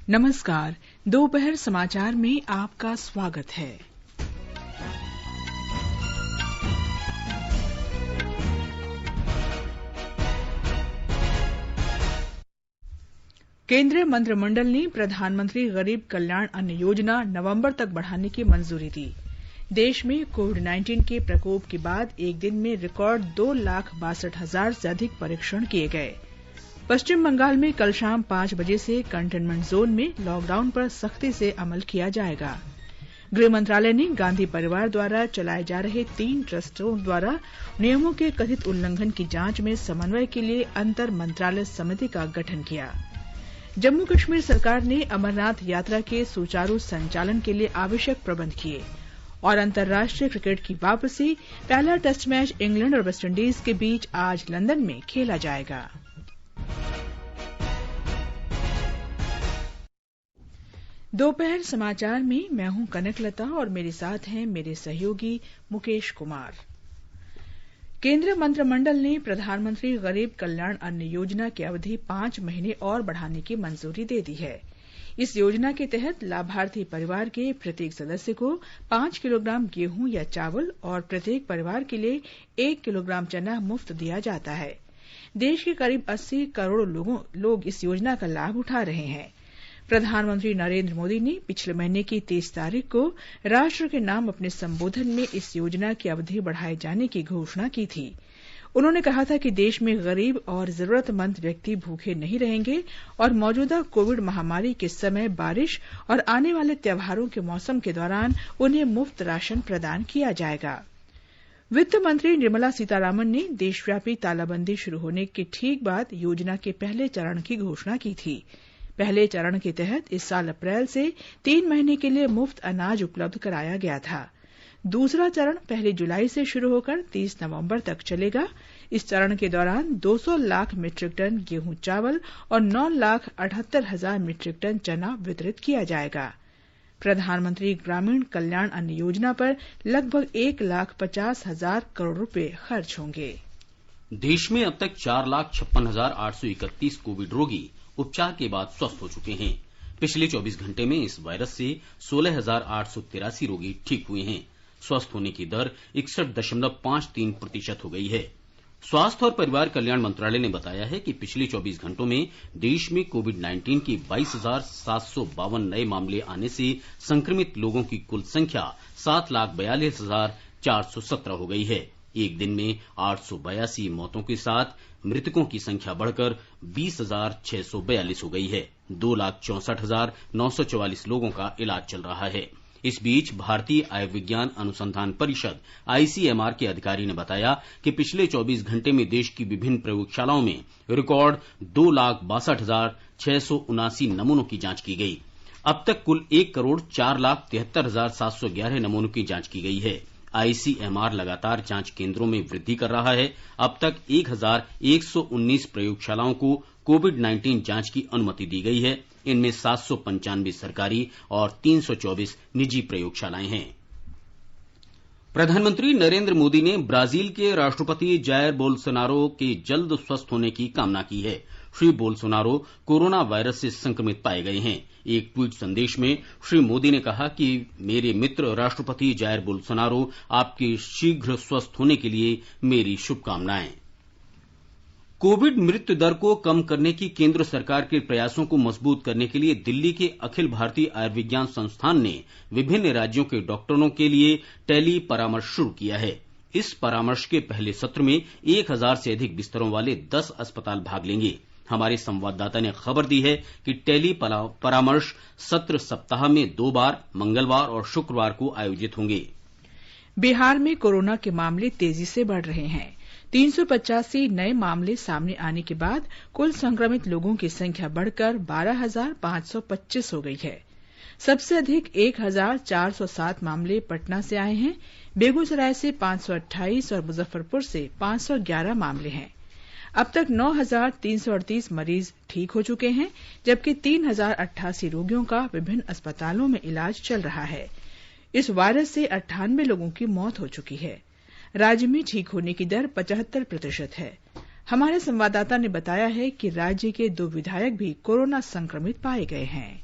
नमस्कार। दोपहर समाचार में आपका स्वागत है। केंद्रीय मंत्रिमंडल ने प्रधानमंत्री गरीब कल्याण अन्न योजना नवंबर तक बढ़ाने की मंजूरी दी। देश में कोविड-19 के प्रकोप के बाद एक दिन में रिकॉर्ड 2,62,000 से अधिक परीक्षण किए गए। पश्चिम बंगाल में कल शाम 5 बजे से कंटेनमेंट जोन में लॉकडाउन पर सख्ती से अमल किया जाएगा। गृह मंत्रालय ने गांधी परिवार द्वारा चलाए जा रहे 3 ट्रस्टों द्वारा नियमों के कथित उल्लंघन की जांच में समन्वय के लिए अंतर मंत्रालय समिति का गठन किया। जम्मू कश्मीर सरकार ने अमरनाथ यात्रा के सुचारू संचालन के लिए आवश्यक प्रबंध किए और अंतर्राष्ट्रीय क्रिकेट की वापसी, पहला टेस्ट मैच इंग्लैंड और वेस्टइंडीज के बीच आज लंदन में खेला जाएगा। दोपहर समाचार में मैं हूं कनकलता और मेरे साथ हैं मेरे सहयोगी मुकेश कुमार। केंद्रीय मंत्रिमंडल ने प्रधानमंत्री गरीब कल्याण अन्न योजना की अवधि 5 महीने और बढ़ाने की मंजूरी दे दी है। इस योजना के तहत लाभार्थी परिवार के प्रत्येक सदस्य को 5 किलोग्राम गेहूं या चावल और प्रत्येक परिवार के लिए 1 किलोग्राम चना मुफ्त दिया जाता है। देश के करीब 80 करोड़ लोग इस योजना का लाभ उठा रहे हैं। प्रधानमंत्री नरेंद्र मोदी ने पिछले महीने की 30 तारीख को राष्ट्र के नाम अपने संबोधन में इस योजना की अवधि बढ़ाए जाने की घोषणा की थी। उन्होंने कहा था कि देश में गरीब और जरूरतमंद व्यक्ति भूखे नहीं रहेंगे और मौजूदा कोविड महामारी के समय बारिश और आने वाले त्योहारों के मौसम के दौरान उन्हें मुफ्त राशन प्रदान किया जाएगा। वित्त मंत्री निर्मला सीतारामन ने देशव्यापी तालाबंदी शुरू होने के ठीक बाद योजना के पहले चरण की घोषणा की थी। पहले चरण के तहत इस साल अप्रैल से 3 महीने के लिए मुफ्त अनाज उपलब्ध कराया गया था। दूसरा चरण 1 जुलाई से शुरू होकर 30 नवंबर तक चलेगा। इस चरण के दौरान 200 लाख मीट्रिक टन गेहूं चावल और 9,78,000 मीट्रिक टन चना वितरित किया जाएगा। प्रधानमंत्री ग्रामीण कल्याण अन्न योजना पर लगभग 1,50,000 करोड़ रुपए खर्च होंगे। देश में अब तक 4,56,831 कोविड रोगी उपचार के बाद स्वस्थ हो चुके हैं। पिछले 24 घंटे में इस वायरस से 16,883 रोगी ठीक हुए हैं। स्वस्थ होने की दर 61.53% हो गई है। स्वास्थ्य और परिवार कल्याण मंत्रालय ने बताया है कि पिछले 24 घंटों में देश में कोविड-19 के 22,752 नए मामले आने से संक्रमित लोगों की कुल संख्या 7,42,417 हो गई है। एक दिन में 882 मौतों के साथ मृतकों की संख्या बढ़कर 20,642 हो गई है। 2,64,944 लोगों का इलाज चल रहा है। इस बीच भारतीय आयुर्विज्ञान अनुसंधान परिषद ICMR के अधिकारी ने बताया कि पिछले 24 घंटे में देश की विभिन्न प्रयोगशालाओं में रिकॉर्ड 2,62,679 नमूनों की जांच की गई। अब तक कुल 1,04,73,711 नमूनों की जांच की गई है। ICMR लगातार जांच केंद्रों में वृद्धि कर रहा है। अब तक 1,119 प्रयोगशालाओं को कोविड-19 जांच की अनुमति दी गई है। इनमें 795 सरकारी और 324 निजी प्रयोगशालाएं हैं। प्रधानमंत्री नरेंद्र मोदी ने ब्राजील के राष्ट्रपति जायर बोल्सोनारो के जल्द स्वस्थ होने की कामना की है। श्री बोल्सोनारो कोरोना वायरस से संक्रमित पाए गए हैं। एक ट्वीट संदेश में श्री मोदी ने कहा कि मेरे मित्र राष्ट्रपति जायर बोल्सोनारो, आपके शीघ्र स्वस्थ होने के लिए मेरी शुभकामनाएं। कोविड मृत्यु दर को कम करने की केंद्र सरकार के प्रयासों को मजबूत करने के लिए दिल्ली के अखिल भारतीय आयुर्विज्ञान संस्थान ने विभिन्न राज्यों के डॉक्टरों के लिए टेली परामर्श शुरू किया है। इस परामर्श के पहले सत्र में 1,000 से अधिक बिस्तरों वाले 10 अस्पताल भाग लेंगे। हमारे संवाददाता ने खबर दी है कि टेली परामर्श सत्र सप्ताह में 2 बार मंगलवार और शुक्रवार को आयोजित होंगे। बिहार में कोरोना के मामले तेजी से बढ़ रहे हैं। 385 नए मामले सामने आने के बाद कुल संक्रमित लोगों की संख्या बढ़कर 12,525 हो गई है। सबसे अधिक 1,407 मामले पटना से आए हैं। बेगूसराय से 528 और मुजफ्फरपुर से 511 मामले हैं। अब तक 9,338 मरीज ठीक हो चुके हैं, जबकि 3,088 रोगियों का विभिन्न अस्पतालों में इलाज चल रहा है। इस वायरस से 98 लोगों की मौत हो चुकी है। राज्य में ठीक होने की दर 75% है। हमारे संवाददाता ने बताया है कि राज्य के 2 विधायक भी कोरोना संक्रमित पाए गए हैं।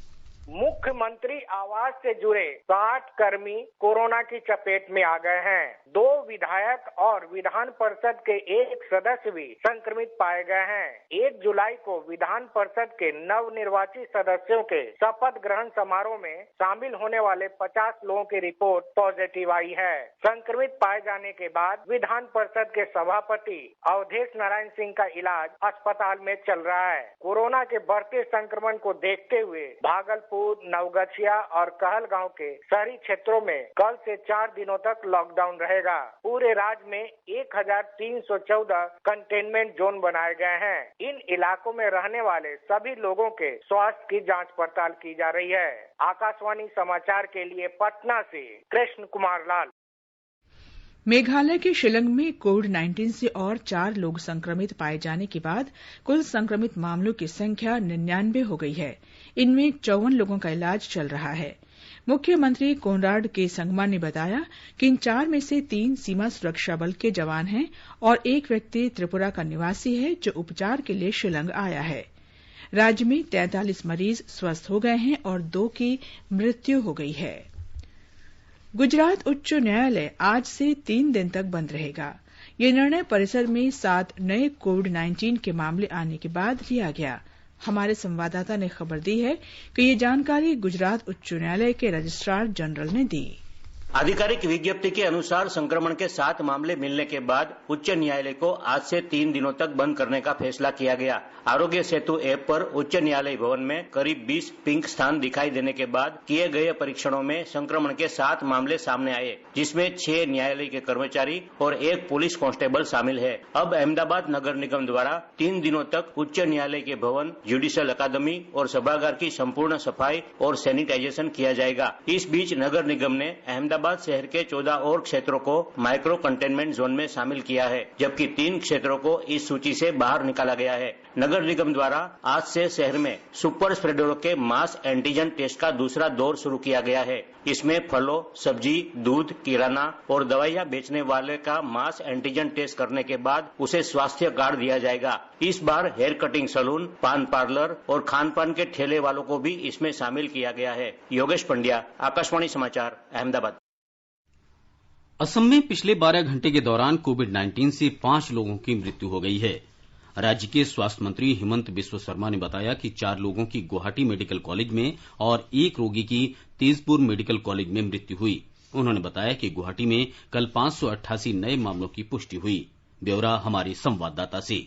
मुख्यमंत्री आवास से जुड़े 60 कर्मी कोरोना की चपेट में आ गए हैं। 2 विधायक और विधान परिषद के 1 सदस्य भी संक्रमित पाए गए हैं। 1 जुलाई को विधान परिषद के नवनिर्वाचित सदस्यों के शपथ ग्रहण समारोह में शामिल होने वाले 50 लोगों की रिपोर्ट पॉजिटिव आई है। संक्रमित पाए जाने के बाद विधान परिषद के सभापति अवधेश नारायण सिंह का इलाज अस्पताल में चल रहा है। कोरोना के बढ़ते संक्रमण को देखते हुए भागलपुर, नवगछिया और कहलगांव के शहरी क्षेत्रों में कल से 4 दिनों तक लॉकडाउन रहेगा। पूरे राज्य में 1314 कंटेनमेंट जोन बनाए गए हैं। इन इलाकों में रहने वाले सभी लोगों के स्वास्थ्य की जांच पड़ताल की जा रही है। आकाशवाणी समाचार के लिए पटना से कृष्ण कुमार लाल। मेघालय के शिलंग में कोविड-19 से और 4 लोग संक्रमित पाए जाने के बाद कुल संक्रमित मामलों की संख्या 99 हो गई है। इनमें 54 लोगों का इलाज चल रहा है। मुख्यमंत्री कोनराड के संगमा ने बताया कि इन 4 में से 3 सीमा सुरक्षा बल के जवान हैं और 1 व्यक्ति त्रिपुरा का निवासी है जो उपचार के लिए शिलंग आया है। राज्य में 43 मरीज स्वस्थ हो गए हैं और 2 की मृत्यु हो गई है। गुजरात उच्च न्यायालय आज से 3 दिन तक बंद रहेगा। ये निर्णय परिसर में 7 नए कोविड-19 के मामले आने के बाद लिया गया। हमारे संवाददाता ने खबर दी है कि ये जानकारी गुजरात उच्च न्यायालय के रजिस्ट्रार जनरल ने दी। आधिकारिक विज्ञप्ति के अनुसार संक्रमण के 7 मामले मिलने के बाद उच्च न्यायालय को आज से 3 दिनों तक बंद करने का फैसला किया गया। आरोग्य सेतु ऐप पर उच्च न्यायालय भवन में करीब 20 पिंक स्थान दिखाई देने के बाद किए गए परीक्षणों में संक्रमण के 7 मामले सामने आए, जिसमें 6 न्यायालय के कर्मचारी और 1 पुलिस कांस्टेबल शामिल है। अब अहमदाबाद नगर निगम द्वारा 3 दिनों तक उच्च न्यायालय के भवन, जुडिशियल अकादमी और सभागार की संपूर्ण सफाई और सैनिटाइजेशन किया जाएगा। इस बीच नगर निगम ने अहमदाबाद शहर के 14 और क्षेत्रों को माइक्रो कंटेनमेंट जोन में शामिल किया है, जबकि 3 क्षेत्रों को इस सूची से बाहर निकाला गया है। नगर निगम द्वारा आज से शहर में सुपर स्प्रेडरों के मास एंटीजन टेस्ट का दूसरा दौर शुरू किया गया है। इसमें फलों, सब्जी, दूध, किराना और दवाइयां बेचने वाले का मास एंटीजन टेस्ट करने के बाद उसे स्वास्थ्य कार्ड दिया जाएगा। इस बार हेयर कटिंग सैलून, पान पार्लर और खान पान के ठेले वालों को भी इसमें शामिल किया गया है। योगेश पंड्या, आकाशवाणी समाचार, अहमदाबाद। असम में पिछले 12 घंटे के दौरान कोविड-19 से 5 लोगों की मृत्यु हो गई है। राज्य के स्वास्थ्य मंत्री हिमंत बिस्व शर्मा ने बताया कि 4 लोगों की गुवाहाटी मेडिकल कॉलेज में और 1 रोगी की तेजपुर मेडिकल कॉलेज में मृत्यु हुई। उन्होंने बताया कि गुवाहाटी में कल 588 नए मामलों की पुष्टि हुई। ब्यौरा हमारे संवाददाता से।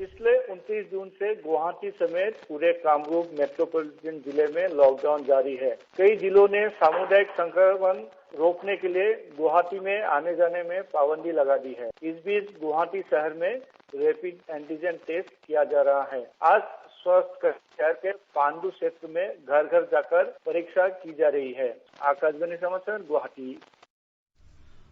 पिछले 29 जून से गुवाहाटी समेत पूरे कामरूप मेट्रोपॉलिटन जिले में लॉकडाउन जारी है। कई जिलों ने सामुदायिक संक्रमण रोकने के लिए गुवाहाटी में आने जाने में पाबंदी लगा दी है। इस बीच गुवाहाटी शहर में रैपिड एंटीजन टेस्ट किया जा रहा है। आज स्वास्थ्य शहर के पांडु क्षेत्र में घर घर जाकर परीक्षा की जा रही है। आकाशवाणी समाचार, गुवाहाटी।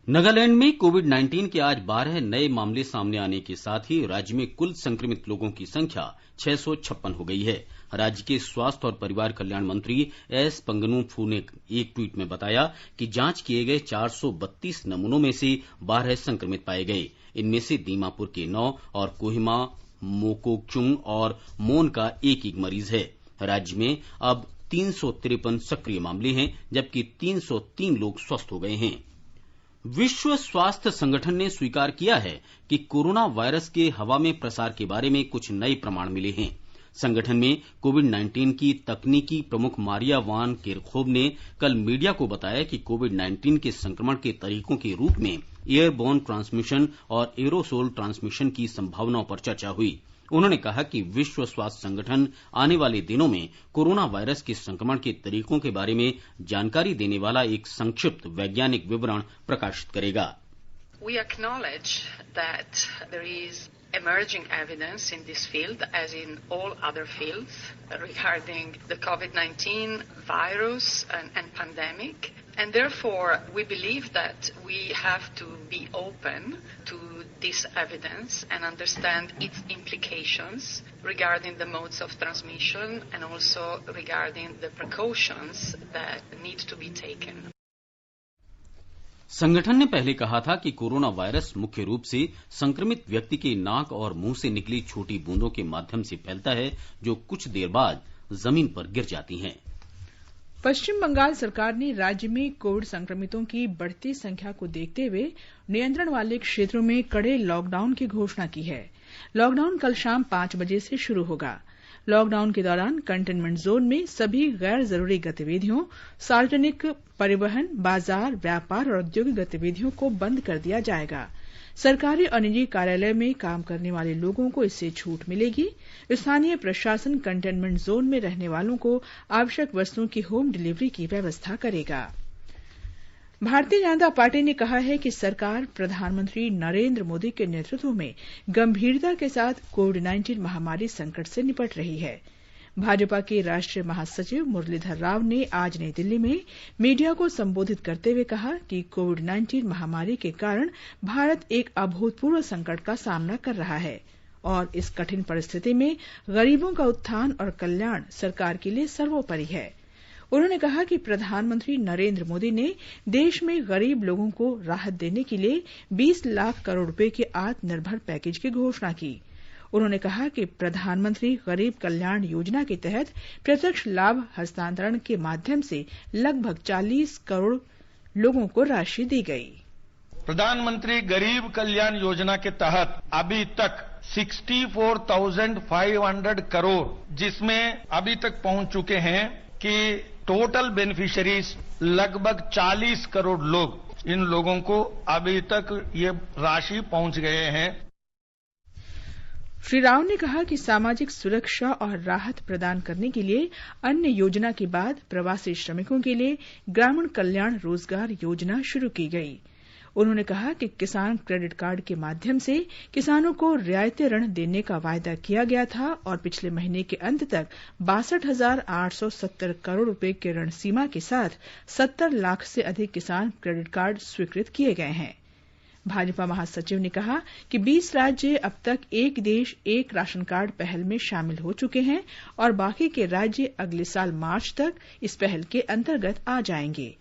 नागालैंड में कोविड-19 के आज 12 नए मामले सामने आने के साथ ही राज्य में कुल संक्रमित लोगों की संख्या 656 हो गई है। राज्य के स्वास्थ्य और परिवार कल्याण मंत्री एस पंगनुफू ने एक ट्वीट में बताया कि जांच किए गए 432 नमूनों में से 12 संक्रमित पाए गए। इनमें से दीमापुर के 9 और कोहिमा, मोकोकचुंग और मोन का एक मरीज है। राज्य में अब 353 सक्रिय मामले हैं, जबकि 303 लोग स्वस्थ हो गए हैं। विश्व स्वास्थ्य संगठन ने स्वीकार किया है कि कोरोना वायरस के हवा में प्रसार के बारे में कुछ नए प्रमाण मिले हैं। संगठन में कोविड-19 की तकनीकी प्रमुख मारिया वान केरखोव ने कल मीडिया को बताया कि कोविड-19 के संक्रमण के तरीकों के रूप में एयरबोर्न ट्रांसमिशन और एरोसोल ट्रांसमिशन की संभावनाओं पर चर्चा हुई। उन्होंने कहा कि विश्व स्वास्थ्य संगठन आने वाले दिनों में कोरोना वायरस के संक्रमण के तरीकों के बारे में जानकारी देने वाला एक संक्षिप्त वैज्ञानिक विवरण प्रकाशित करेगा। We acknowledge that there is emerging evidence in this field, as in all other fields, regarding the COVID-19 virus and pandemic. And therefore, we believe that we have to be open to this evidence and understand its implications regarding the modes of transmission and also regarding the precautions that need to be taken. संगठन ने पहले कहा था कि corona virus मुख्य रूप से संक्रमित व्यक्ति के नाक और मुंह से निकली छोटी बूंदों के माध्यम से फैलता है, जो कुछ देर बाद जमीन पर गिर जाती हैं। पश्चिम बंगाल सरकार ने राज्य में कोविड संक्रमितों की बढ़ती संख्या को देखते हुए नियंत्रण वाले क्षेत्रों में कड़े लॉकडाउन की घोषणा की है। लॉकडाउन कल शाम 5 बजे से शुरू होगा। लॉकडाउन के दौरान कंटेनमेंट जोन में सभी गैर जरूरी गतिविधियों, सार्वजनिक परिवहन, बाजार, व्यापार और औद्योगिक गतिविधियों को बंद कर दिया जाएगा। सरकारी और निजी कार्यालय में काम करने वाले लोगों को इससे छूट मिलेगी। स्थानीय प्रशासन कंटेनमेंट जोन में रहने वालों को आवश्यक वस्तुओं की होम डिलीवरी की व्यवस्था करेगा। भारतीय जनता पार्टी ने कहा है कि सरकार प्रधानमंत्री नरेंद्र मोदी के नेतृत्व में गंभीरता के साथ कोविड-19 महामारी संकट से निपट रही है। भाजपा के राष्ट्रीय महासचिव मुरलीधर राव ने आज नई दिल्ली में मीडिया को संबोधित करते हुए कहा कि कोविड-19 महामारी के कारण भारत एक अभूतपूर्व संकट का सामना कर रहा है और इस कठिन परिस्थिति में गरीबों का उत्थान और कल्याण सरकार के लिए सर्वोपरि है। उन्होंने कहा कि प्रधानमंत्री नरेंद्र मोदी ने देश में गरीब लोगों को राहत देने के लिए 20 लाख करोड़ रुपए के आत्मनिर्भर पैकेज की घोषणा की। उन्होंने कहा कि प्रधानमंत्री गरीब कल्याण योजना के तहत प्रत्यक्ष लाभ हस्तांतरण के माध्यम से लगभग 40 करोड़ लोगों को राशि दी गई। प्रधानमंत्री गरीब कल्याण योजना के तहत अभी तक 64,500 करोड़ जिसमें अभी तक पहुंच चुके हैं कि टोटल बेनिफिशियरीज लगभग 40 करोड़ लोग, इन लोगों को अभी तक ये राशि पहुंच गए हैं। श्री राव ने कहा कि सामाजिक सुरक्षा और राहत प्रदान करने के लिए अन्य योजना के बाद प्रवासी श्रमिकों के लिए ग्रामीण कल्याण रोजगार योजना शुरू की गई। उन्होंने कहा कि किसान क्रेडिट कार्ड के माध्यम से किसानों को रियायती ऋण देने का वायदा किया गया था और पिछले महीने के अंत तक 62,870 करोड़ रुपए के ऋण सीमा के साथ 70 लाख से अधिक किसान क्रेडिट कार्ड स्वीकृत किए गए हैं। भाजपा महासचिव ने कहा कि 20 राज्य अब तक एक देश एक राशन कार्ड पहल में शामिल हो चुके हैं और बाकी के राज्य अगले साल मार्च तक इस पहल के अंतर्गत आ जाएंगे।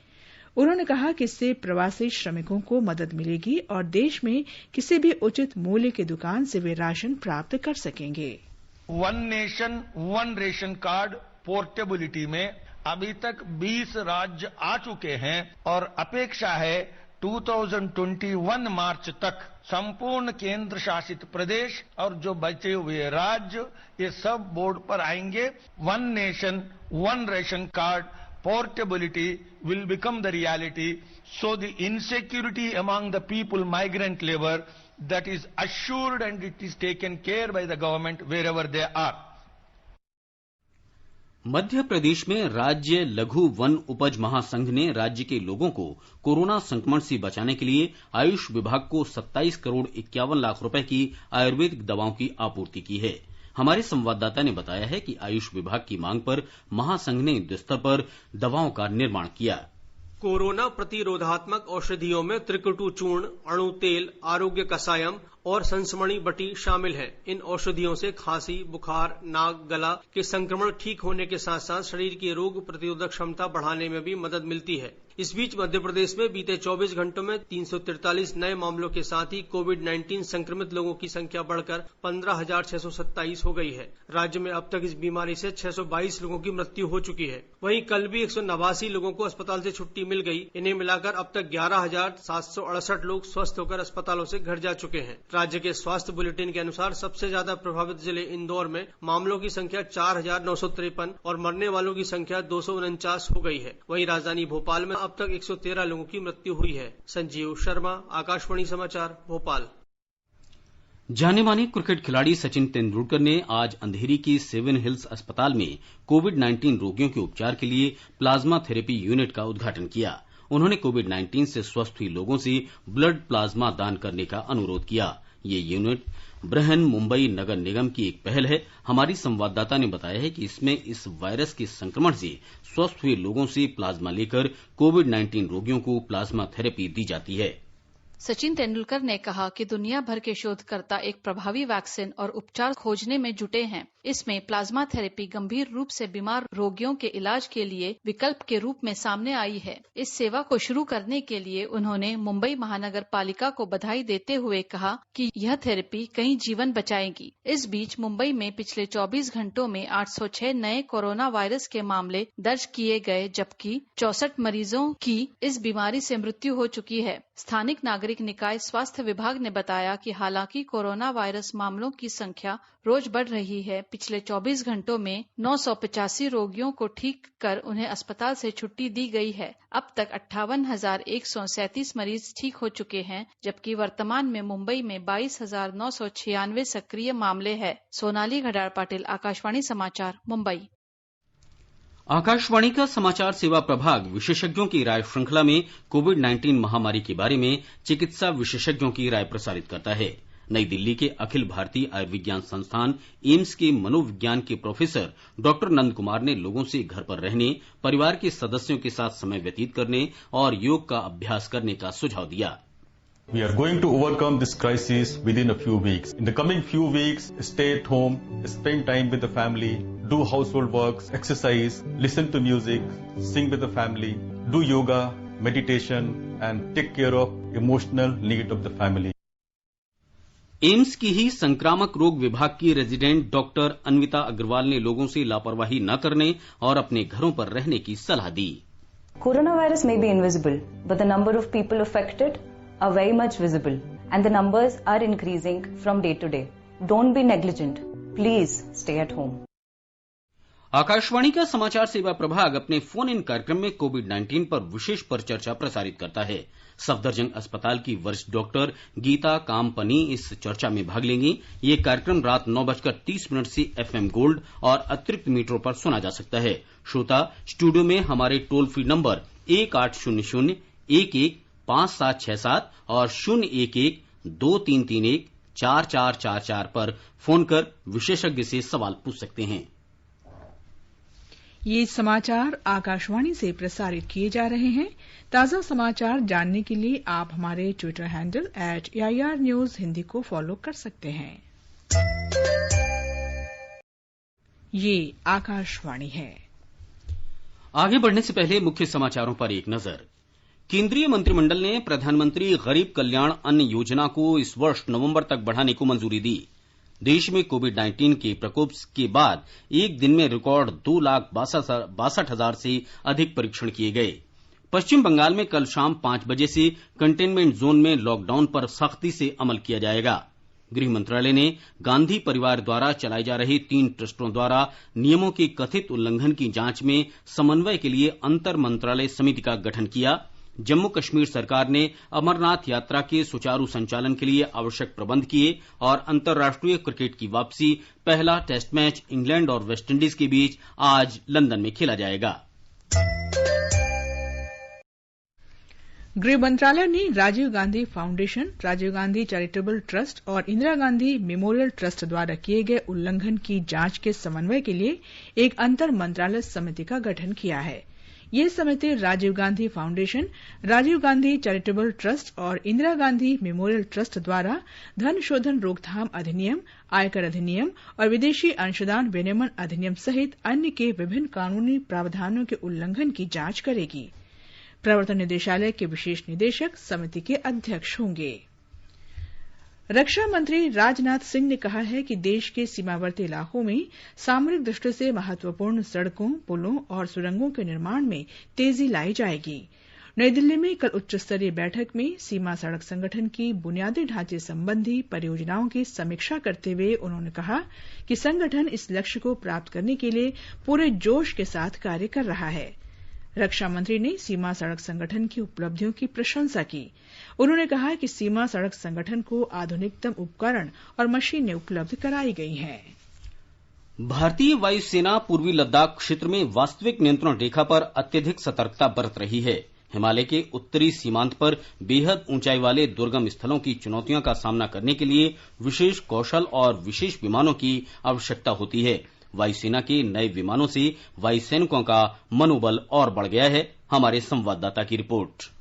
उन्होंने कहा कि इससे प्रवासी श्रमिकों को मदद मिलेगी और देश में किसी भी उचित मूल्य की दुकान से वे राशन प्राप्त कर सकेंगे। One nation one ration card portability में अभी तक 20 राज्य आ चुके हैं और अपेक्षा है 2021 मार्च तक संपूर्ण केंद्र शासित प्रदेश और जो बचे हुए राज्य ये सब बोर्ड पर आएंगे। One nation one ration card portability will become the reality, so the insecurity among the people, migrant labor, that is assured and it is taken care by the government wherever they are. Madhya Pradesh में राज्य लघु one उपज महासंघ ने राज्य के लोगों को कोरोना संक्रमण से बचाने के लिए आयुष विभाग को 27 करोड़ 51 लाख रुपए की आयुर्वेदिक दवाओं की आपूर्ति की है। हमारे संवाददाता ने बताया है कि आयुष विभाग की मांग पर महासंघ ने युद्ध स्तर पर दवाओं का निर्माण किया। कोरोना प्रतिरोधात्मक औषधियों में त्रिकुटु चूर्ण, अणु तेल, आरोग्य कसायम और संसमणी बटी शामिल है। इन औषधियों से खांसी, बुखार, नाक, गला के संक्रमण ठीक होने के साथ साथ शरीर की रोग प्रतिरोधक क्षमता बढ़ाने में भी मदद मिलती है। इस बीच मध्य प्रदेश में बीते 24 घंटों में 343 नए मामलों के साथ ही कोविड-19 संक्रमित लोगों की संख्या बढ़कर 15,627 हो गई है। राज्य में अब तक इस बीमारी से 622 लोगों की मृत्यु हो चुकी है। वहीं कल भी 189 लोगों को अस्पताल से छुट्टी मिल गई। इन्हें मिलाकर अब तक 11,768 लोग स्वस्थ होकर अस्पतालों से घर जा चुके हैं। राज्य के स्वास्थ्य बुलेटिन के अनुसार सबसे ज्यादा प्रभावित जिले इंदौर में मामलों की संख्या 4,953 और मरने वालों की संख्या 249 हो गई है। वहीं राजधानी भोपाल में अब तक 113 लोगों की मृत्यु हुई है। संजीव शर्मा, आकाशवाणी समाचार, भोपाल। जाने माने क्रिकेट खिलाड़ी सचिन तेंदुलकर ने आज अंधेरी की सेवन हिल्स अस्पताल में कोविड-19 रोगियों के उपचार के लिए प्लाज्मा थेरेपी यूनिट का उद्घाटन किया। उन्होंने कोविड-19 से स्वस्थ हुई लोगों से ब्लड प्लाज्मा दान करने का अनुरोध किया। ये यूनिट बृहन मुंबई नगर निगम की एक पहल है। हमारी संवाददाता ने बताया है कि इसमें इस वायरस के संक्रमण से स्वस्थ हुए लोगों से प्लाज्मा लेकर कोविड-19 रोगियों को प्लाज्मा थेरेपी दी जाती है। सचिन तेंदुलकर ने कहा कि दुनिया भर के शोधकर्ता एक प्रभावी वैक्सीन और उपचार खोजने में जुटे हैं। इसमें प्लाज्मा थेरेपी गंभीर रूप से बीमार रोगियों के इलाज के लिए विकल्प के रूप में सामने आई है। इस सेवा को शुरू करने के लिए उन्होंने मुंबई महानगर पालिका को बधाई देते हुए कहा कि यह थेरेपी कई जीवन बचाएगी। इस बीच मुंबई में पिछले 24 घंटों में 806 नए कोरोना वायरस के मामले दर्ज किए गए, जबकि 64 मरीजों की इस बीमारी से मृत्यु हो चुकी है। स्थानिक नागरिक निकाय स्वास्थ्य विभाग ने बताया कि हालांकि कोरोना वायरस मामलों की संख्या रोज बढ़ रही है, पिछले 24 घंटों में 985 रोगियों को ठीक कर उन्हें अस्पताल से छुट्टी दी गई है। अब तक 58,137 मरीज ठीक हो चुके हैं, जबकि वर्तमान में मुंबई में 22,996 सक्रिय मामले हैं। सोनाली घड़ाड़ पाटिल, आकाशवाणी समाचार, मुंबई। आकाशवाणी का समाचार सेवा प्रभाग विशेषज्ञों की राय श्रृंखला में कोविड-19 महामारी के बारे में चिकित्सा विशेषज्ञों की राय प्रसारित करता है। नई दिल्ली के अखिल भारतीय आयुर्विज्ञान संस्थान एम्स के मनोविज्ञान के प्रोफेसर डॉक्टर नंद कुमार ने लोगों से घर पर रहने, परिवार के सदस्यों के साथ समय व्यतीत करने और योग का अभ्यास करने का सुझाव दिया। We are going to overcome this crisis within a few weeks. In the coming few weeks, stay at home, spend time with the family, do household works, exercise, listen to music, sing with the family, do yoga, meditation, and take care of emotional need of the family. AIIMS की ही संक्रामक रोग विभाग की resident doctor Anvita Agarwal ने लोगों से लापरवाही न करने और अपने घरों पर रहने की सलाह दी। Coronavirus may be invisible, but the number of people affected are very much visible, and the numbers are increasing from day to day. Don't be negligent. Please stay at home. Akashvani का समाचार सेवा प्रभाग अपने फोन इन कार्यक्रम में कोविड-19 पर विशेष परिचर्चा प्रसारित करता है। सफदरजंग अस्पताल की वरिष्ठ डॉक्टर गीता कामपनी इस चर्चा में भाग लेंगी। ये कार्यक्रम रात 9:30 से FM गोल्ड और अतिरिक्त मीटरों पर सुना जा सकता है। श्रोता स्टूडियो में हमारे टोल फ्री नंबर 1800-11-5767 और 011-2331-4444 पर फोन कर विशेषज्ञ से सवाल पूछ सकते हैं। ये समाचार आकाशवाणी से प्रसारित किए जा रहे हैं। ताजा समाचार जानने के लिए आप हमारे Twitter handle @AIR News Hindi को फॉलो कर सकते हैं। ये आकाशवाणी है। आगे बढ़ने से पहले मुख्य समाचारों पर एक नजर। केंद्रीय मंत्रिमंडल ने प्रधानमंत्री गरीब कल्याण अन्न योजना को इस वर्ष नवंबर तक बढ़ाने को मंजूरी दी। देश में कोविड-19 के प्रकोप के बाद एक दिन में रिकॉर्ड 2,62,000 से अधिक परीक्षण किए गए। पश्चिम बंगाल में कल शाम 5 बजे से कंटेनमेंट जोन में लॉकडाउन पर सख्ती से अमल किया जाएगा। गृह मंत्रालय ने गांधी परिवार द्वारा चलाए जा रहे 3 ट्रस्टों द्वारा नियमों के कथित उल्लंघन की जांच में समन्वय के लिए अंतर मंत्रालय समिति का गठन किया। जम्मू कश्मीर सरकार ने अमरनाथ यात्रा के सुचारू संचालन के लिए आवश्यक प्रबंध किए और अंतर्राष्ट्रीय क्रिकेट की वापसी पहला टेस्ट मैच इंग्लैंड और वेस्टइंडीज के बीच आज लंदन में खेला जाएगा। गृह मंत्रालय ने Rajiv Gandhi foundation, Rajiv Gandhi charitable trust और इंदिरा गांधी मेमोरियल ट्रस्ट द्वारा किए गए उल्लंघन की जांच के समन्वय के लिए एक अंतर मंत्रालय समिति का गठन किया है। ये समिति Rajiv Gandhi foundation, Rajiv Gandhi charitable trust और इंदिरा गांधी मेमोरियल ट्रस्ट द्वारा धन शोधन रोकथाम अधिनियम, आयकर अधिनियम और विदेशी अंशदान विनियमन अधिनियम सहित अन्य के विभिन्न कानूनी प्रावधानों के उल्लंघन की जांच करेगी। प्रवर्तन निदेशालय के विशेष निदेशक समिति के अध्यक्ष होंगे। रक्षा मंत्री राजनाथ सिंह ने कहा है कि देश के सीमावर्ती इलाकों में सामरिक दृष्टि से महत्वपूर्ण सड़कों, पुलों और सुरंगों के निर्माण में तेजी लाई जाएगी। नई दिल्ली में कल उच्च स्तरीय बैठक में सीमा सड़क संगठन की बुनियादी ढांचे संबंधी परियोजनाओं की समीक्षा करते हुए उन्होंने कहा कि संगठन इस लक्ष्य को प्राप्त करने के लिए पूरे जोश के साथ कार्य कर रहा है। रक्षा मंत्री ने सीमा सड़क संगठन की उपलब्धियों की प्रशंसा की। उन्होंने कहा कि सीमा सड़क संगठन को आधुनिकतम उपकरण और मशीनें उपलब्ध कराई गई हैं। भारतीय वायुसेना पूर्वी लद्दाख क्षेत्र में वास्तविक नियंत्रण रेखा पर अत्यधिक सतर्कता बरत रही है। हिमालय के उत्तरी सीमांत पर बेहद ऊंचाई वाले दुर्गम स्थलों की चुनौतियों का सामना करने के लिए विशेष कौशल और विशेष विमानों की आवश्यकता होती है। वायुसेना के नए विमानों से वायुसैनिकों का मनोबल और बढ़ गया है। हमारे संवाददाता की रिपोर्ट।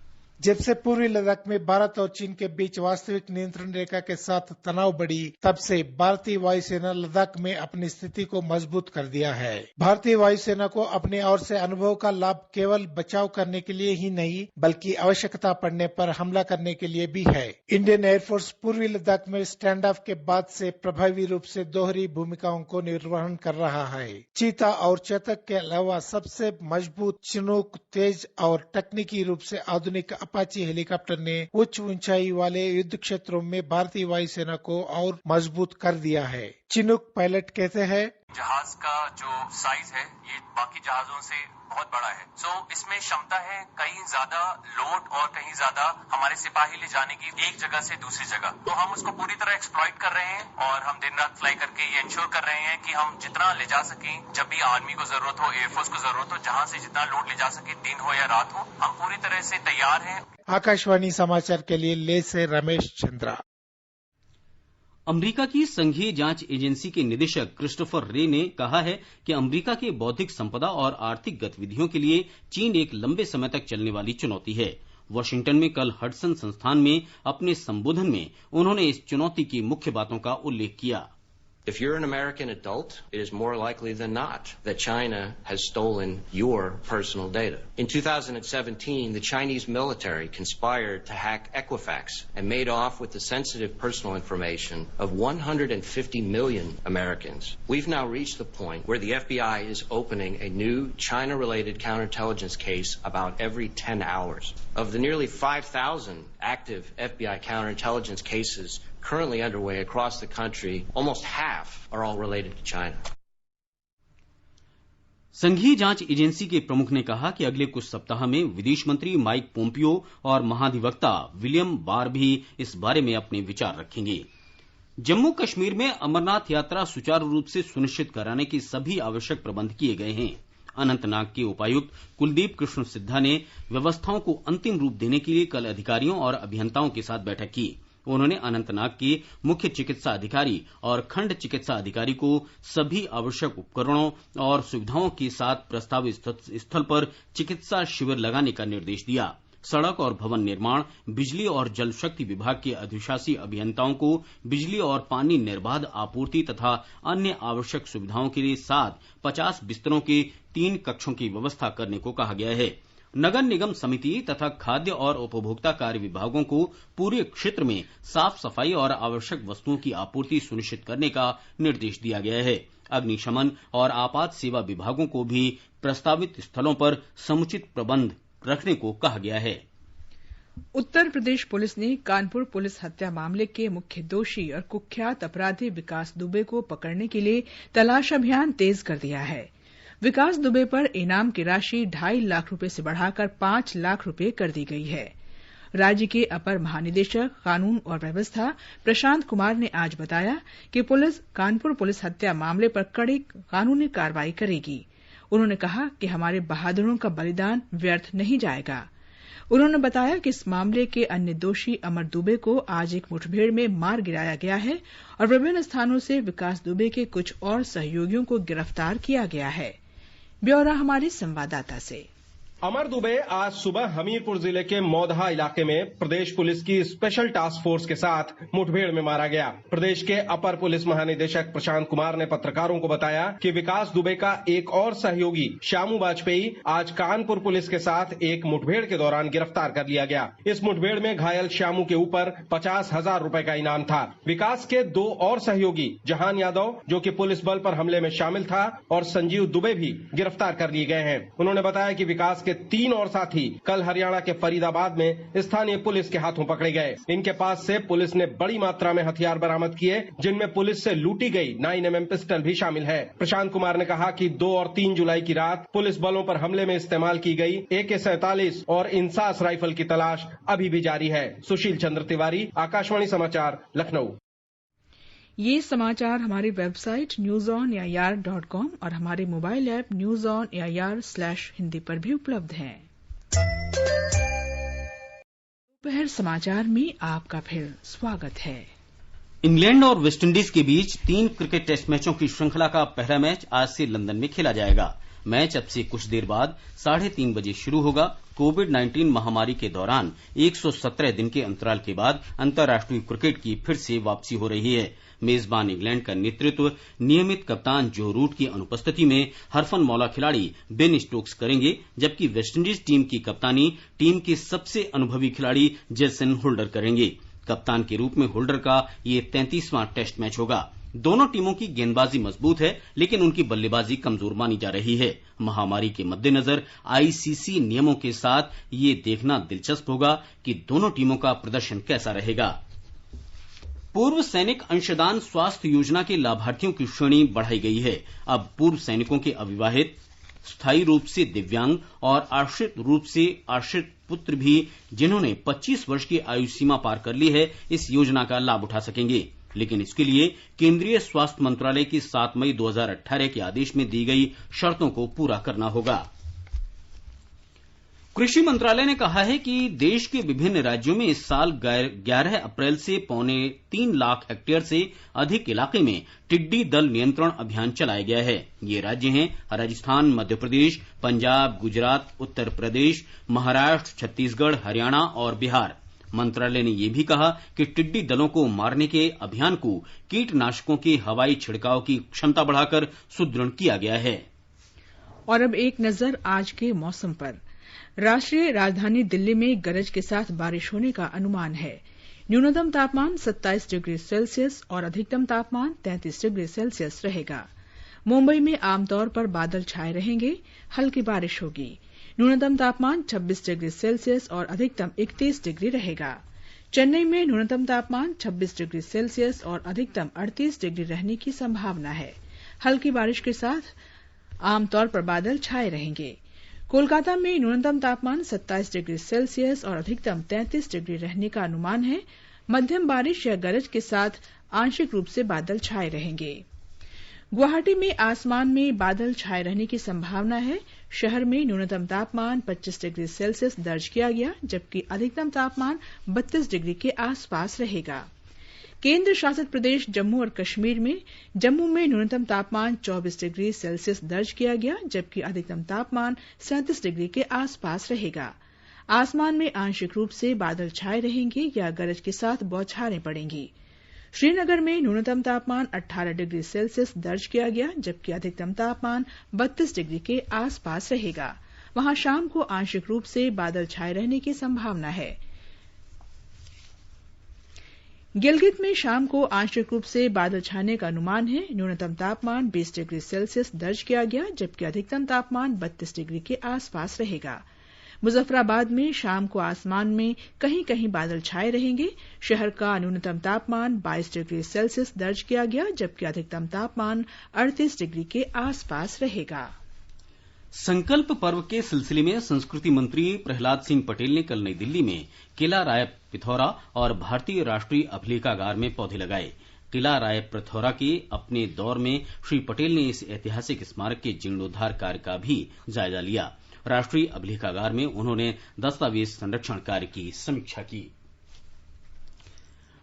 जब से पूर्वी लद्दाख में भारत और चीन के बीच वास्तविक नियंत्रण रेखा के साथ तनाव बढ़ी, तब से भारतीय वायुसेना लद्दाख में अपनी स्थिति को मजबूत कर दिया है। भारतीय वायुसेना को अपने ओर से अनुभव का लाभ केवल बचाव करने के लिए ही नहीं, बल्कि आवश्यकता पड़ने पर हमला करने के लिए भी है। इंडियन एयरफोर्स पूर्वी लद्दाख में स्टैंड ऑफ के बाद से प्रभावी रूप से दोहरी भूमिकाओं को निर्वहन कर रहा है। चीता और चेतक के अलावा सबसे मजबूत चिनूक, तेज और तकनीकी रूप से आधुनिक अपाची हेलीकॉप्टर ने उच्च ऊंचाई वाले युद्ध क्षेत्रों में भारतीय वायुसेना को और मजबूत कर दिया है। चिनूक पायलट कहते हैं, जहाज का जो साइज है ये बाकी जहाजों से बहुत बड़ा है। इसमें क्षमता है कहीं ज्यादा लोड और कहीं ज्यादा हमारे सिपाही ले जाने की एक जगह से दूसरी जगह। तो हम उसको पूरी तरह एक्सप्लॉइट कर रहे हैं और हम दिन रात फ्लाई करके ये इंश्योर कर रहे हैं कि हम जितना ले जा सकें, जब भी आर्मी को जरूरत हो, एयरफोर्स को जरूरत हो, जहां से जितना लोड ले जा सके, दिन हो या रात हो, हम पूरी तरह से तैयार हैं। आकाशवाणी समाचार के लिए लेह से रमेश चंद्रा। अमेरिका की संघीय जांच एजेंसी के निदेशक क्रिस्टोफर रे ने कहा है कि अमेरिका के बौद्धिक संपदा और आर्थिक गतिविधियों के लिए चीन एक लंबे समय तक चलने वाली चुनौती है। वाशिंगटन में कल हडसन संस्थान में अपने संबोधन में उन्होंने इस चुनौती की मुख्य बातों का उल्लेख किया। If you're an American adult, it is more likely than not that China has stolen your personal data. In 2017, the Chinese military conspired to hack Equifax and made off with the sensitive personal information of 150 million Americans. We've now reached the point where the FBI is opening a new China-related counterintelligence case about every 10 hours. Of the nearly 5,000 active FBI counterintelligence cases currently underway across the country, almost half are all related to China. संघीय जांच agency के प्रमुख ने कहा कि अगले कुछ सप्ताह में विदेश मंत्री माइक पोम्पियो और महाधिवक्ता विलियम बार भी इस बारे में अपने विचार रखेंगे। जम्मू कश्मीर में अमरनाथ यात्रा सुचारू रूप से सुनिश्चित कराने के सभी आवश्यक प्रबंध किए गए हैं। अनंतनाग के उपायुक्त कुलदीप कृष्ण सिद्धा ने व्यवस्थाओं को अंतिम रूप देने के लिए कल अधिकारियों और अभियंताओं के साथ बैठक की। उन्होंने अनंतनाग के मुख्य चिकित्सा अधिकारी और खंड चिकित्सा अधिकारी को सभी आवश्यक उपकरणों और सुविधाओं के साथ प्रस्तावित स्थल पर चिकित्सा शिविर लगाने का निर्देश दिया। सड़क और भवन निर्माण, बिजली और जल शक्ति विभाग के अधिशासी अभियंताओं को बिजली और पानी निर्बाध आपूर्ति तथा अन्य आवश्यक सुविधाओं के लिए साथ 50 बिस्तरों के 3 कक्षों की व्यवस्था करने को कहा गया है। नगर निगम समिति तथा खाद्य और उपभोक्ता कार्य विभागों को पूरे क्षेत्र में साफ सफाई और आवश्यक वस्तुओं की आपूर्ति सुनिश्चित करने का निर्देश दिया गया है। अग्निशमन और आपात सेवा विभागों को भी प्रस्तावित स्थलों पर समुचित प्रबंध रखने को कहा गया है। उत्तर प्रदेश पुलिस ने कानपुर पुलिस हत्या मामले के मुख्य दोषी और कुख्यात अपराधी विकास दुबे को पकड़ने के लिए तलाश अभियान तेज कर दिया है। विकास दुबे पर इनाम की राशि 2.5 लाख रुपए से बढ़ाकर 5 लाख रुपए कर दी गई है। राज्य के अपर महानिदेशक कानून और व्यवस्था प्रशांत कुमार ने आज बताया कि पुलिस कानपुर पुलिस हत्या मामले पर कड़ी कानूनी कार्रवाई करेगी। उन्होंने कहा कि हमारे बहादुरों का बलिदान व्यर्थ नहीं जाएगा। उन्होंने बताया कि इस मामले के अन्य दोषी अमर दुबे को आज एक मुठभेड़ में मार गिराया गया है और विभिन्न स्थानों से विकास दुबे के कुछ और सहयोगियों को गिरफ्तार किया गया है। ब्यौरा हमारे संवाददाता से। अमर दुबे आज सुबह हमीरपुर जिले के मौदहा इलाके में प्रदेश पुलिस की स्पेशल टास्क फोर्स के साथ मुठभेड़ में मारा गया। प्रदेश के अपर पुलिस महानिदेशक प्रशांत कुमार ने पत्रकारों को बताया कि विकास दुबे का एक और सहयोगी श्यामू वाजपेयी आज कानपुर पुलिस के साथ एक मुठभेड़ के दौरान गिरफ्तार कर लिया गया। इस मुठभेड़ में घायल श्यामू के ऊपर 50,000 रुपए का इनाम था। विकास के 2 और सहयोगी जहान यादव, जो कि पुलिस बल पर हमले में शामिल था, और संजीव दुबे भी गिरफ्तार कर लिए गए हैं। उन्होंने बताया कि विकास के 3 और साथी कल हरियाणा के फरीदाबाद में स्थानीय पुलिस के हाथों पकड़े गए। इनके पास से पुलिस ने बड़ी मात्रा में हथियार बरामद किए, जिनमें पुलिस से लूटी गई 9mm पिस्टल भी शामिल है। प्रशांत कुमार ने कहा कि 2 और 3 जुलाई की रात पुलिस बलों पर हमले में इस्तेमाल की गई AK-47 और इंसास राइफल की तलाश अभी भी जारी है। सुशील चंद्र तिवारी, आकाशवाणी समाचार, लखनऊ। ये समाचार हमारी वेबसाइट newsonair.com और हमारे मोबाइल ऐप newsonair/hindi पर भी उपलब्ध हैं। दोपहर समाचार में आपका फिर स्वागत है। इंग्लैंड और वेस्टइंडीज के बीच 3 क्रिकेट टेस्ट मैचों की श्रृंखला का पहला मैच आज से लंदन में खेला जाएगा। मैच अब से कुछ देर बाद 3:30 बजे शुरू होगा। कोविड-19 महामारी के दौरान 117 दिन के अंतराल के बाद अंतर्राष्ट्रीय क्रिकेट की फिर से वापसी हो रही है। मेजबान इंग्लैंड का नेतृत्व नियमित कप्तान जो रूट की अनुपस्थिति में हरफनमौला खिलाड़ी बेन स्टोक्स करेंगे, जबकि वेस्टइंडीज टीम की कप्तानी टीम के सबसे अनुभवी खिलाड़ी जेसन होल्डर करेंगे। कप्तान के रूप में होल्डर का ये 33वां टेस्ट मैच होगा। दोनों टीमों की गेंदबाजी मजबूत है, लेकिन उनकी बल्लेबाजी कमजोर मानी जा रही है। महामारी के मद्देनजर आईसीसी नियमों के साथ ये देखना दिलचस्प होगा कि दोनों टीमों का प्रदर्शन कैसा रहेगा। पूर्व सैनिक अंशदान स्वास्थ्य योजना के लाभार्थियों की श्रेणी बढ़ाई गई है। अब पूर्व सैनिकों के अविवाहित, स्थायी रूप से दिव्यांग और आश्रित रूप से आश्रित पुत्र भी जिन्होंने 25 वर्ष की आयु सीमा पार कर ली है, इस योजना का लाभ उठा सकेंगे। लेकिन इसके लिए केंद्रीय स्वास्थ्य मंत्रालय की 7 मई 2018 के आदेश में दी गई शर्तों को पूरा करना होगा। कृषि मंत्रालय ने कहा है कि देश के विभिन्न राज्यों में इस साल 11 अप्रैल से 2.25 लाख हेक्टेयर से अधिक इलाके में टिड्डी दल नियंत्रण अभियान चलाया गया है। ये राज्य हैं राजस्थान, मध्य प्रदेश, पंजाब, गुजरात, उत्तर प्रदेश, महाराष्ट्र, छत्तीसगढ़, हरियाणा और बिहार। मंत्रालय ने यह भी कहा कि टिड्डी दलों को मारने के अभियान को कीटनाशकों के हवाई छिड़काव की क्षमता बढ़ाकर सुदृढ़ किया गया है। और अब एक नजर आज के मौसम पर। राष्ट्रीय राजधानी दिल्ली में गरज के साथ बारिश होने का अनुमान है। न्यूनतम तापमान 27 डिग्री सेल्सियस और अधिकतम तापमान 33 डिग्री सेल्सियस रहेगा। मुंबई में आमतौर पर बादल छाए रहेंगे, हल्की बारिश होगी। न्यूनतम तापमान 26 डिग्री सेल्सियस और अधिकतम 31 डिग्री रहेगा। चेन्नई में न्यूनतम तापमान 26 डिग्री सेल्सियस और अधिकतम 38 डिग्री रहने की संभावना है। हल्की बारिश के साथ आमतौर पर बादल छाए रहेंगे। कोलकाता में न्यूनतम तापमान 27 डिग्री सेल्सियस और अधिकतम 33 डिग्री रहने का अनुमान है। मध्यम बारिश या गरज के साथ आंशिक रूप से बादल छाए रहेंगे। गुवाहाटी में आसमान में बादल छाए रहने की संभावना है। शहर में न्यूनतम तापमान 25 डिग्री सेल्सियस दर्ज किया गया, जबकि अधिकतम तापमान 32 डिग्री के आसपास रहेगा। केंद्र शासित प्रदेश जम्मू और कश्मीर में जम्मू में न्यूनतम तापमान 24 डिग्री सेल्सियस दर्ज किया गया, जबकि अधिकतम तापमान 37 डिग्री के आसपास रहेगा। आसमान में आंशिक रूप से बादल छाए रहेंगे या गरज के साथ बौछारें पड़ेंगी। श्रीनगर में न्यूनतम तापमान 18 डिग्री सेल्सियस दर्ज किया गया, जबकि अधिकतम तापमान 32 डिग्री के आसपास रहेगा। वहां शाम को आंशिक रूप से बादल छाए रहने की संभावना है। गिलगित में शाम को आंशिक रूप से बादल छाने का अनुमान है। न्यूनतम तापमान 20 डिग्री सेल्सियस दर्ज किया गया, जबकि अधिकतम तापमान 32 डिग्री के आसपास रहेगा। मुजफ्फराबाद में शाम को आसमान में कहीं कहीं बादल छाए रहेंगे। शहर का न्यूनतम तापमान 22 डिग्री सेल्सियस दर्ज किया गया, जबकि अधिकतम तापमान 38 डिग्री के आसपास रहेगा। संकल्प पर्व के सिलसिले में संस्कृति मंत्री प्रहलाद सिंह पटेल ने कल नई दिल्ली में किला राय पिथौरा और भारतीय राष्ट्रीय अभिलेखागार में पौधे लगाए। किला राय पिथौरा के अपने दौर में श्री पटेल ने इस ऐतिहासिक स्मारक के जीर्णोद्धार कार्य का भी जायजा लिया। राष्ट्रीय अभिलेखागार में उन्होंने दस्तावेज संरक्षण कार्य की समीक्षा की।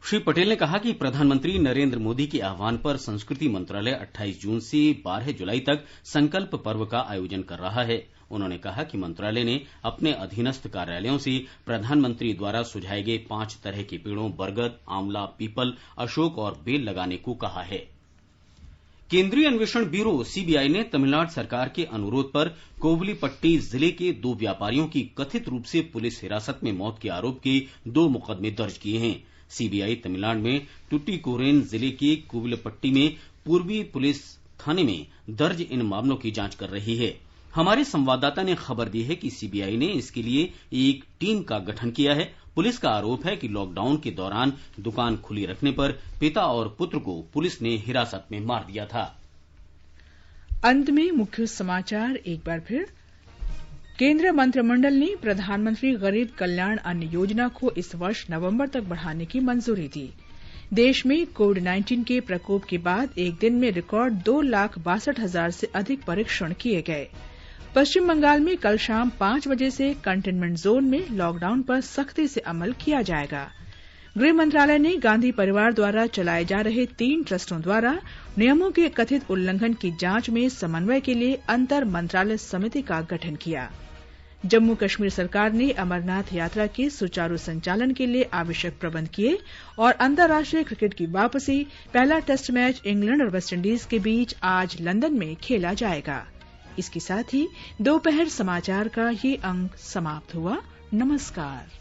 श्री पटेल ने कहा कि प्रधानमंत्री नरेंद्र मोदी के आह्वान पर संस्कृति मंत्रालय 28 जून से 12 जुलाई तक संकल्प पर्व का आयोजन कर रहा है। उन्होंने कहा कि मंत्रालय ने अपने अधीनस्थ कार्यालयों से प्रधानमंत्री द्वारा सुझाए गए 5 तरह के पेड़ों बरगद, आंवला, पीपल, अशोक और बेल लगाने को कहा है। केंद्रीय अन्वेषण ब्यूरो सीबीआई ने तमिलनाडु सरकार के अनुरोध पर कोविलपट्टी जिले के 2 व्यापारियों की कथित रूप से पुलिस हिरासत में मौत के आरोप के 2 मुकदमे दर्ज किए हैं। सीबीआई तमिलनाडु में टुटीकोरेन जिले के कोविलपट्टी में पूर्वी पुलिस थाने में दर्ज इन मामलों की जांच कर रही है। हमारे संवाददाता ने खबर दी है कि सीबीआई ने इसके लिए एक टीम का गठन किया है। पुलिस का आरोप है कि लॉकडाउन के दौरान दुकान खुली रखने पर पिता और पुत्र को पुलिस ने हिरासत में मार दिया था। अंत में मुख्य समाचार एक बार फिर। केंद्रीय मंत्रिमंडल ने प्रधानमंत्री गरीब कल्याण अन्न योजना को इस वर्ष नवंबर तक बढ़ाने की मंजूरी दी। देश में कोविड-19 के प्रकोप के बाद एक दिन में रिकॉर्ड 2,62,000 से अधिक परीक्षण किए गए। पश्चिम बंगाल में कल शाम 5 बजे से कंटेनमेंट जोन में लॉकडाउन पर सख्ती से अमल किया जाएगा। गृह मंत्रालय ने गांधी परिवार द्वारा चलाए जा रहे 3 ट्रस्टों द्वारा नियमों के कथित उल्लंघन की जांच में समन्वय के लिए अंतर मंत्रालय समिति का गठन किया। जम्मू कश्मीर सरकार ने अमरनाथ यात्रा के सुचारू संचालन के लिए आवश्यक प्रबंध किए और अंतर्राष्ट्रीय क्रिकेट की वापसी पहला टेस्ट मैच इंग्लैंड और वेस्टइंडीज के बीच आज लंदन में खेला जाएगा। इसके साथ ही दोपहर समाचार का ये अंक समाप्त हुआ। नमस्कार।